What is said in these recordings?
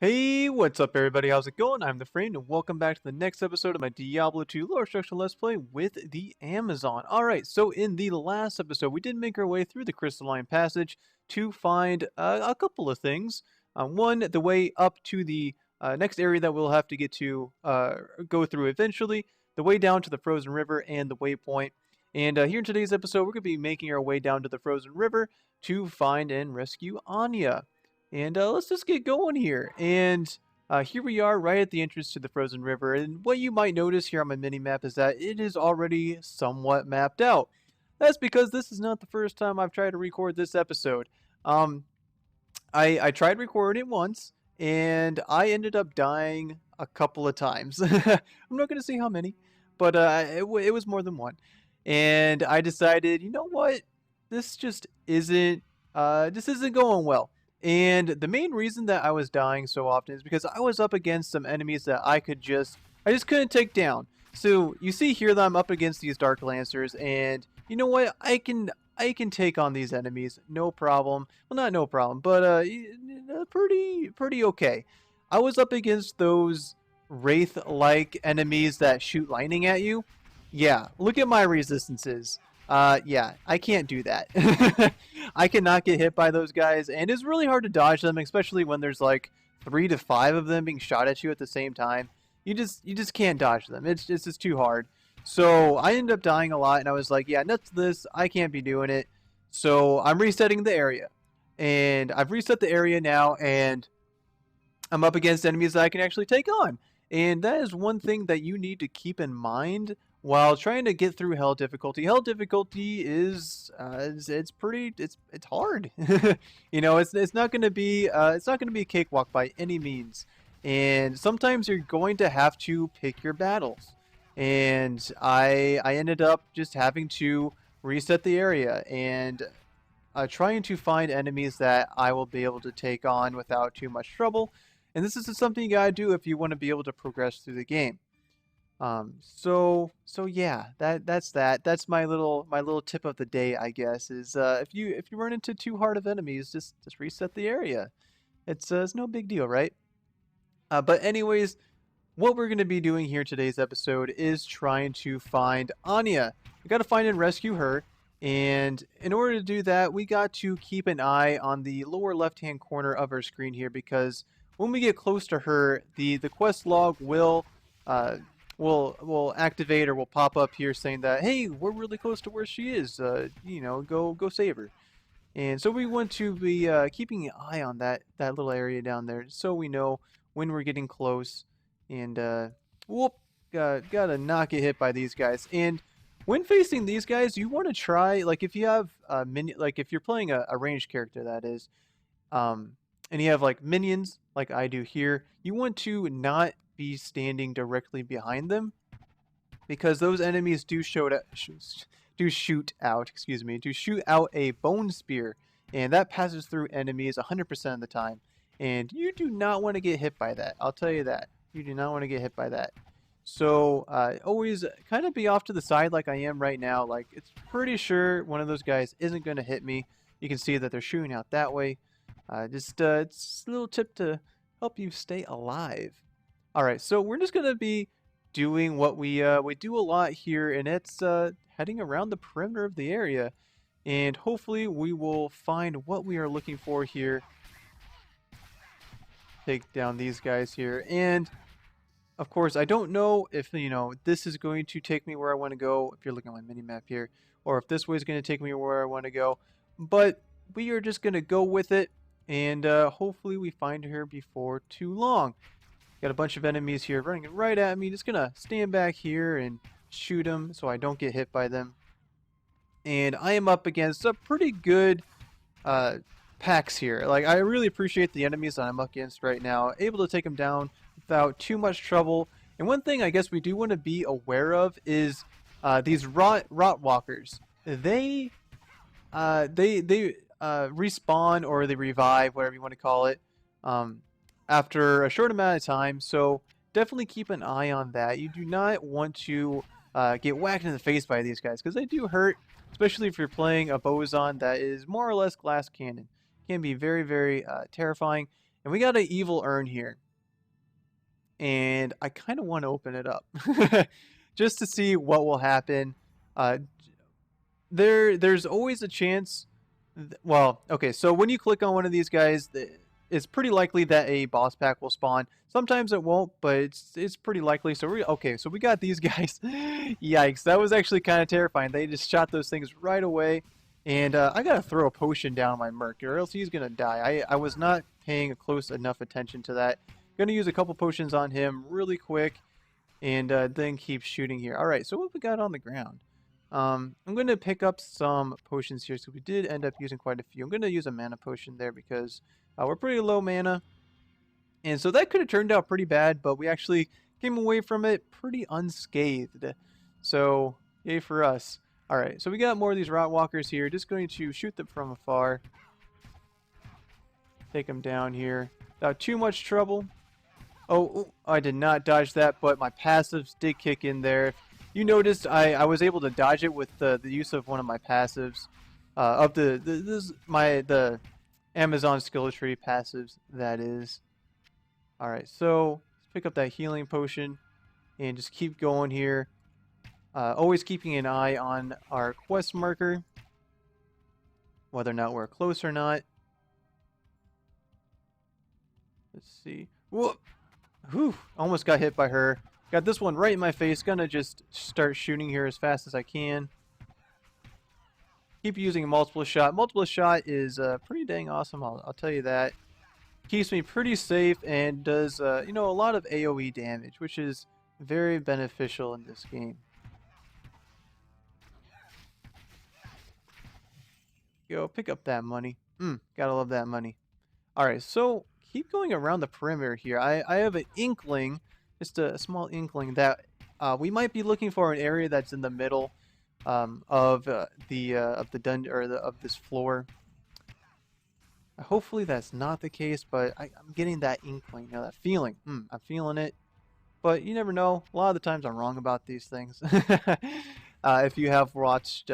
Hey, what's up everybody? How's it going? I'm the Frame and welcome back to the next episode of my Diablo 2 Lore Structure Let's Play with the Amazon. Alright, so in the last episode, we did make our way through the Crystalline Passage to find a couple of things. One, the way up to the next area that we'll have to get to go through eventually, the way down to the Frozen River, and the waypoint. And here in today's episode, we're going to be making our way down to the Frozen River to find and rescue Anya. And let's just get going here. And here we are right at the entrance to the Frozen River. And what you might notice here on my mini-map is that it is already somewhat mapped out. That's because this is not the first time I've tried to record this episode. I tried recording it once, and I ended up dying a couple of times. I'm not going to say how many, but it was more than one. And I decided, you know what? This just isn't going well. And the main reason that I was dying so often is because I was up against some enemies that I just couldn't take down. So you see here that I'm up against these Dark Lancers, and you know what? I can take on these enemies, no problem. Well, not no problem, but pretty okay. I was up against those wraith-like enemies that shoot lightning at you. Yeah, look at my resistances. Yeah, I can't do that. I cannot get hit by those guys, and it's really hard to dodge them, especially when there's like 3 to 5 of them being shot at you at the same time. You just can't dodge them. It's just too hard. So I ended up dying a lot, and I was like, yeah, nuts to this. I can't be doing it. So I'm resetting the area, and I've reset the area now, and I'm up against enemies that I can actually take on. And that is one thing that you need to keep in mind while trying to get through hell difficulty. Hell difficulty is it's hard. You know, it's not going to be a cakewalk by any means. And sometimes you're going to have to pick your battles. And I ended up just having to reset the area and trying to find enemies that I will be able to take on without too much trouble. And this is something you gotta do if you want to be able to progress through the game. So yeah, that's my little tip of the day, I guess, is if you run into too hard of enemies, just reset the area. It's no big deal, right? But anyways, what we're gonna be doing here today's episode is trying to find Anya. We gotta find and rescue her, and in order to do that, we got to keep an eye on the lower left-hand corner of our screen here, because when we get close to her, the quest log will activate, or will pop up here saying that, hey, we're really close to where she is. You know, go save her. And so we want to be keeping an eye on that little area down there, so we know when we're getting close. And whoop, gotta not get hit by these guys. And when facing these guys, you want to try, like, if you have like if you're playing a ranged character, that is, and you have like minions like I do here, you want to not be standing directly behind them, because those enemies do shoot out a bone spear, and that passes through enemies 100% of the time, and you do not want to get hit by that. I'll tell you that. You do not want to get hit by that. So always kind of be off to the side like I am right now. Like, it's pretty sure one of those guys isn't going to hit me. You can see that they're shooting out that way. It's a little tip to help you stay alive. All right, so we're just gonna be doing what we do a lot here, and it's heading around the perimeter of the area, and hopefully we will find what we are looking for here. Take down these guys here, and of course I don't know if this is going to take me where I want to go. If you're looking at my mini map here, or if this way is going to take me where I want to go, but we are just gonna go with it. And hopefully we find her before too long. Got a bunch of enemies here running right at me. Just gonna stand back here and shoot them so I don't get hit by them. And I am up against a pretty good packs here. Like, I really appreciate the enemies that I'm up against right now. Able to take them down without too much trouble. And one thing I guess we do want to be aware of is these rot walkers. They respawn, or they revive, whatever you want to call it, after a short amount of time. So definitely keep an eye on that. You do not want to get whacked in the face by these guys, because they do hurt, especially if you're playing a Bowazon that is more or less glass cannon. It can be very, very terrifying. And we got an evil urn here. And I kind of want to open it up. Just to see what will happen. Uh, there's always a chance. Well, okay, so when you click on one of these guys, it's pretty likely that a boss pack will spawn. Sometimes it won't, but it's pretty likely. So okay. So we got these guys. Yikes! That was actually kind of terrifying. They just shot those things right away, and I gotta throw a potion down my merc, or else he's gonna die. I was not paying close enough attention to that. Gonna use a couple potions on him really quick, and then keep shooting here. All right. So what we got on the ground? I'm going to pick up some potions here, so we did end up using quite a few. I'm going to use a mana potion there because we're pretty low mana. And so that could have turned out pretty bad, but we actually came away from it pretty unscathed. So, yay for us. Alright, so we got more of these rot walkers here. Just going to shoot them from afar. Take them down here. Without too much trouble. Oh, I did not dodge that, but my passives did kick in there. You noticed I was able to dodge it with the use of one of my passives, of the Amazon skill tree passives, that is. Alright, so let's pick up that healing potion and just keep going here. Always keeping an eye on our quest marker, whether or not we're close or not. Let's see. Whoa! Whew! Almost got hit by her. Got this one right in my face. Gonna just start shooting here as fast as I can. Keep using a multiple shot. Multiple shot is pretty dang awesome. I'll tell you that. Keeps me pretty safe and does you know, a lot of AoE damage, which is very beneficial in this game. Go pick up that money. Gotta love that money. All right, so keep going around the perimeter here. I have an inkling. Just a small inkling that we might be looking for an area that's in the middle of the dungeon, or of this floor. Hopefully that's not the case, but I'm getting that inkling, you know, that feeling. I'm feeling it, but you never know. A lot of the times I'm wrong about these things. If you have watched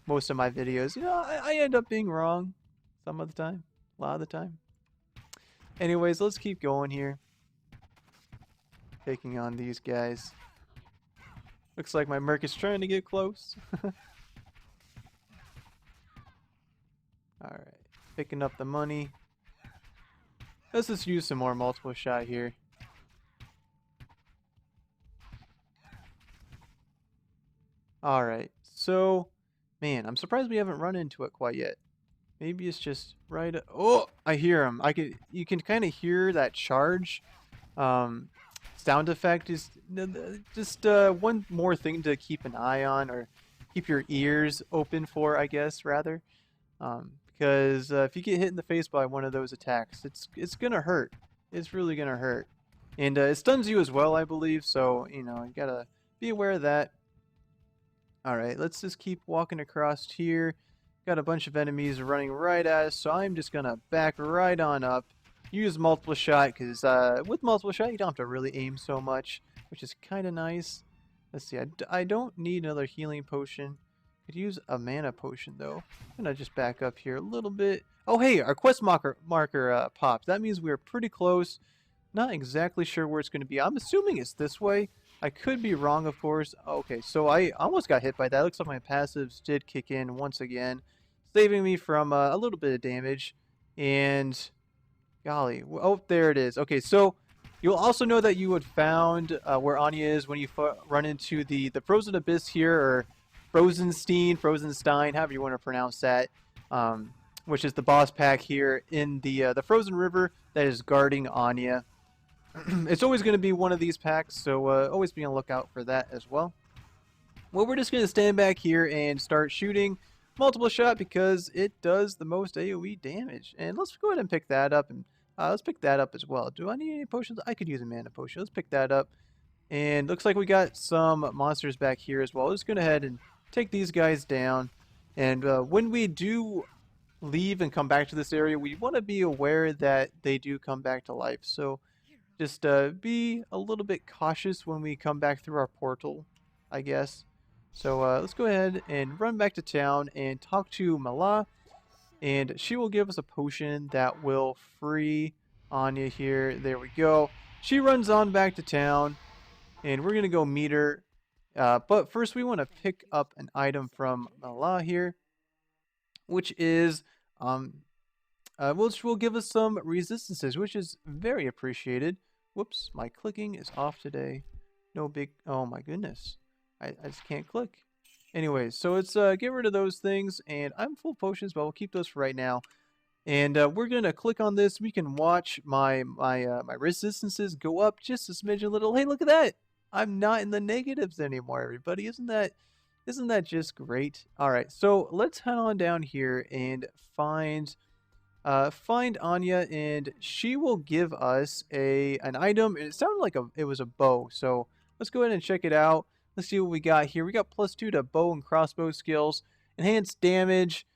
most of my videos, you know, I end up being wrong some of the time, a lot of the time. Anyways, let's keep going here. Taking on these guys. Looks like my merc is trying to get close. Alright. Picking up the money. Let's just use some more multiple shot here. Alright. So, man, I'm surprised we haven't run into it quite yet. Maybe it's just right... Oh! I hear him. You can kind of hear that charge. Sound effect is just one more thing to keep an eye on, or keep your ears open for, I guess, rather. Because if you get hit in the face by one of those attacks, it's gonna hurt. It's really gonna hurt. And it stuns you as well, I believe, so, you know, you gotta be aware of that. Alright, let's just keep walking across here. Got a bunch of enemies running right at us, so I'm just gonna back right on up. Use multiple shot, because with multiple shot you don't have to really aim so much, which is kind of nice. Let's see, I don't need another healing potion. Could use a mana potion though. I'm gonna just back up here a little bit. Oh hey, our quest marker popped. That means we're pretty close. Not exactly sure where it's going to be. I'm assuming it's this way. I could be wrong, of course. Okay, so I almost got hit by that. Looks like my passives did kick in once again, saving me from a little bit of damage. And golly, oh, there it is. Okay, so you'll also know that you had found where Anya is when you run into the Frozen Abyss here, or Frozenstein, however you want to pronounce that, which is the boss pack here in the Frozen River that is guarding Anya. It's always going to be one of these packs, so always be on the lookout for that as well. Well, we're just going to stand back here and start shooting multiple shot because it does the most AoE damage. And let's go ahead and pick that up, and let's pick that up as well. Do I need any potions? I could use a mana potion. Let's pick that up. And looks like we got some monsters back here as well. Let's go ahead and take these guys down. And when we do leave and come back to this area, we want to be aware that they do come back to life. So just be a little bit cautious when we come back through our portal, I guess. So let's go ahead and run back to town and talk to Mala, and she will give us a potion that will free Anya here. There we go. She runs on back to town, and we're going to go meet her. But first, we want to pick up an item from Mala here, which is, which will give us some resistances, which is very appreciated. Whoops, my clicking is off today. No big, oh my goodness. I just can't click. Anyways, so let's get rid of those things, and I'm full potions, but we'll keep those for right now. And we're gonna click on this. We can watch my resistances go up just a smidgen little. Hey, look at that! I'm not in the negatives anymore, everybody. Isn't that just great? All right, so let's head on down here and find Anya, and she will give us an item. It sounded like it was a bow, so let's go ahead and check it out. Let's see what we got here. We got +2 to bow and crossbow skills, enhanced damage,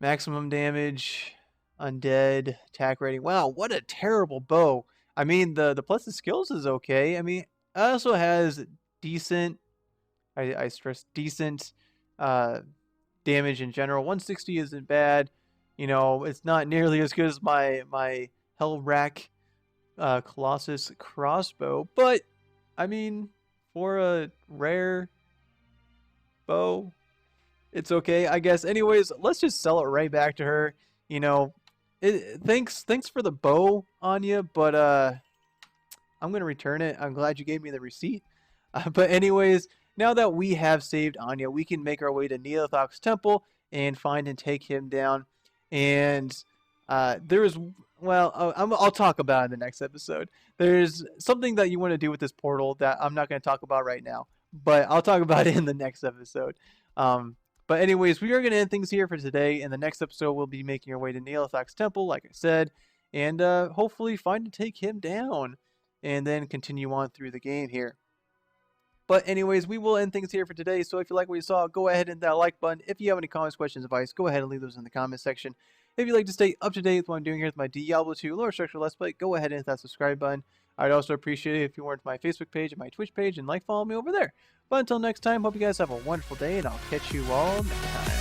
maximum damage, undead, attack rating. Wow, what a terrible bow. I mean, the plus the skills is okay. I mean, it also has decent, I stress decent, damage in general. 160 isn't bad. You know, it's not nearly as good as my Hellrack Colossus crossbow, but I mean, for a rare bow, it's okay, I guess. Anyways, let's just sell it right back to her. You know, thanks for the bow, Anya, but I'm gonna return it. I'm glad you gave me the receipt. But anyways, now that we have saved Anya, we can make our way to Neothok's temple and find and take him down. And I'll talk about it in the next episode. There's something that you want to do with this portal that I'm not going to talk about right now, but I'll talk about it in the next episode. But anyways, we are going to end things here for today. In the next episode, we'll be making our way to Neothok's temple, like I said, and hopefully find and take him down, and then continue on through the game here. But anyways, we will end things here for today. So if you like what you saw, go ahead and hit that like button. If you have any comments, questions, advice, go ahead and leave those in the comment section. If you'd like to stay up to date with what I'm doing here with my Diablo 2 Lower Structure Let's Play, go ahead and hit that subscribe button. I'd also appreciate it if you went to my Facebook page and my Twitch page and follow me over there. But until next time, hope you guys have a wonderful day, and I'll catch you all next time.